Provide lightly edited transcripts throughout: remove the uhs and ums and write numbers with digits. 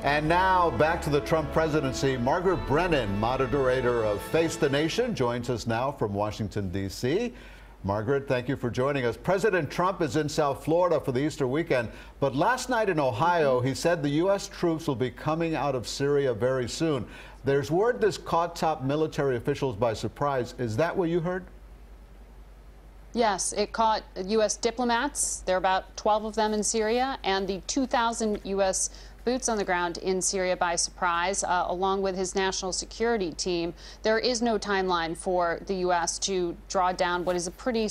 And now back to the Trump presidency. Margaret Brennan, moderator of Face the Nation, joins us now from Washington, D.C. Margaret, thank you for joining us. President Trump is in South Florida for the Easter weekend, but last night in Ohio, he said the U.S. troops will be coming out of Syria very soon. There's word this caught top military officials by surprise. Is that what you heard? Yes, it caught U.S. diplomats. There are about 12 of them in Syria, and the 2,000 U.S. boots on the ground in Syria by surprise, along with his national security team. There is no timeline for the U.S. to draw down what is a pretty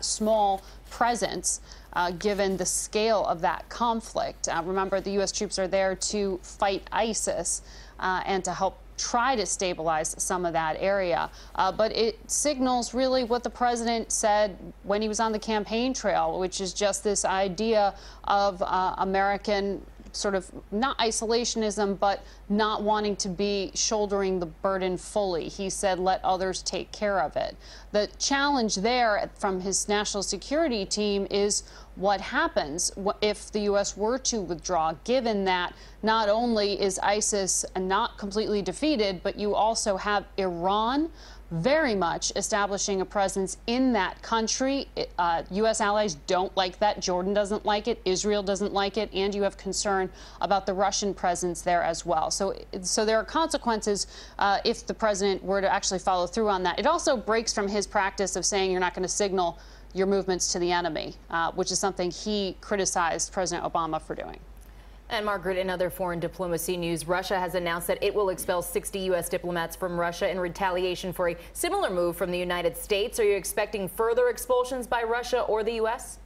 small presence, given the scale of that conflict. Remember, the U.S. troops are there to fight ISIS and to help try to stabilize some of that area. But it signals really what the president said when he was on the campaign trail, which is just this idea of American sort of not isolationism, but not wanting to be shouldering the burden fully. He said, let others take care of it. The challenge there from his national security team is what happens if the U.S. were to withdraw, given that not only is ISIS not completely defeated, but you also have Iran very much establishing a presence in that country. U.S. allies don't like that. Jordan doesn't like it. Israel doesn't like it. And you have concern about the Russian presence there as well. So there are consequences if the president were to actually follow through on that. It also breaks from his practice of saying you're not going to signal your movements to the enemy, which is something he criticized President Obama for doing. And Margaret, in other foreign diplomacy news, Russia has announced that it will expel 60 U.S. diplomats from Russia in retaliation for a similar move from the United States. Are you expecting further expulsions by Russia or the U.S.?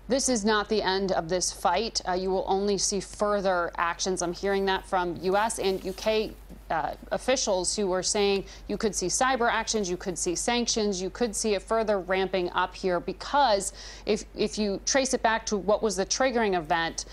This is not the end of this fight. You will only see further actions. I'm hearing that from U.S. and U.K. Officials who are saying you could see cyber actions, you could see sanctions, you could see it further ramping up here, because if you trace it back to what was the triggering event,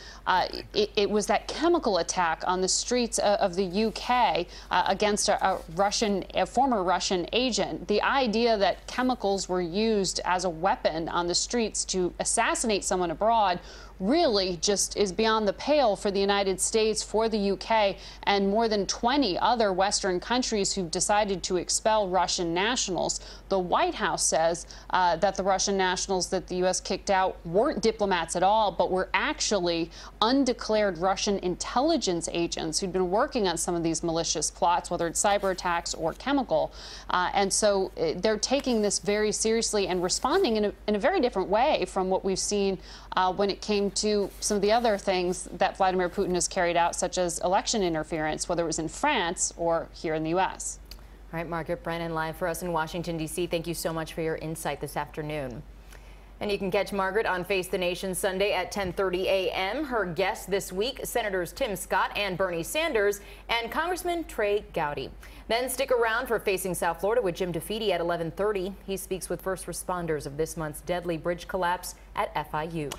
it was that chemical attack on the streets of the UK against a former Russian agent. The idea that chemicals were used as a weapon on the streets to assassinate someone abroad really just is beyond the pale for the United States, for the UK, and more than 20 other Western countries who've decided to expel Russian nationals. The White House says that the Russian nationals that the U.S. kicked out weren't diplomats at all, but were actually undeclared Russian intelligence agents who'd been working on some of these malicious plots, whether it's cyber attacks or chemical. And so they're taking this very seriously and responding in a very different way from what we've seen when it came to some of the other things that Vladimir Putin has carried out, such as election interference, whether it was in France or here in the U.S. All right, Margaret Brennan, live for us in Washington, D.C. Thank you so much for your insight this afternoon. And you can catch Margaret on Face the Nation Sunday at 10:30 a.m. Her guests this week, Senators Tim Scott and Bernie Sanders, and Congressman Trey Gowdy. Then stick around for Facing South Florida with Jim DeFede at 11:30. He speaks with first responders of this month's deadly bridge collapse at FIU.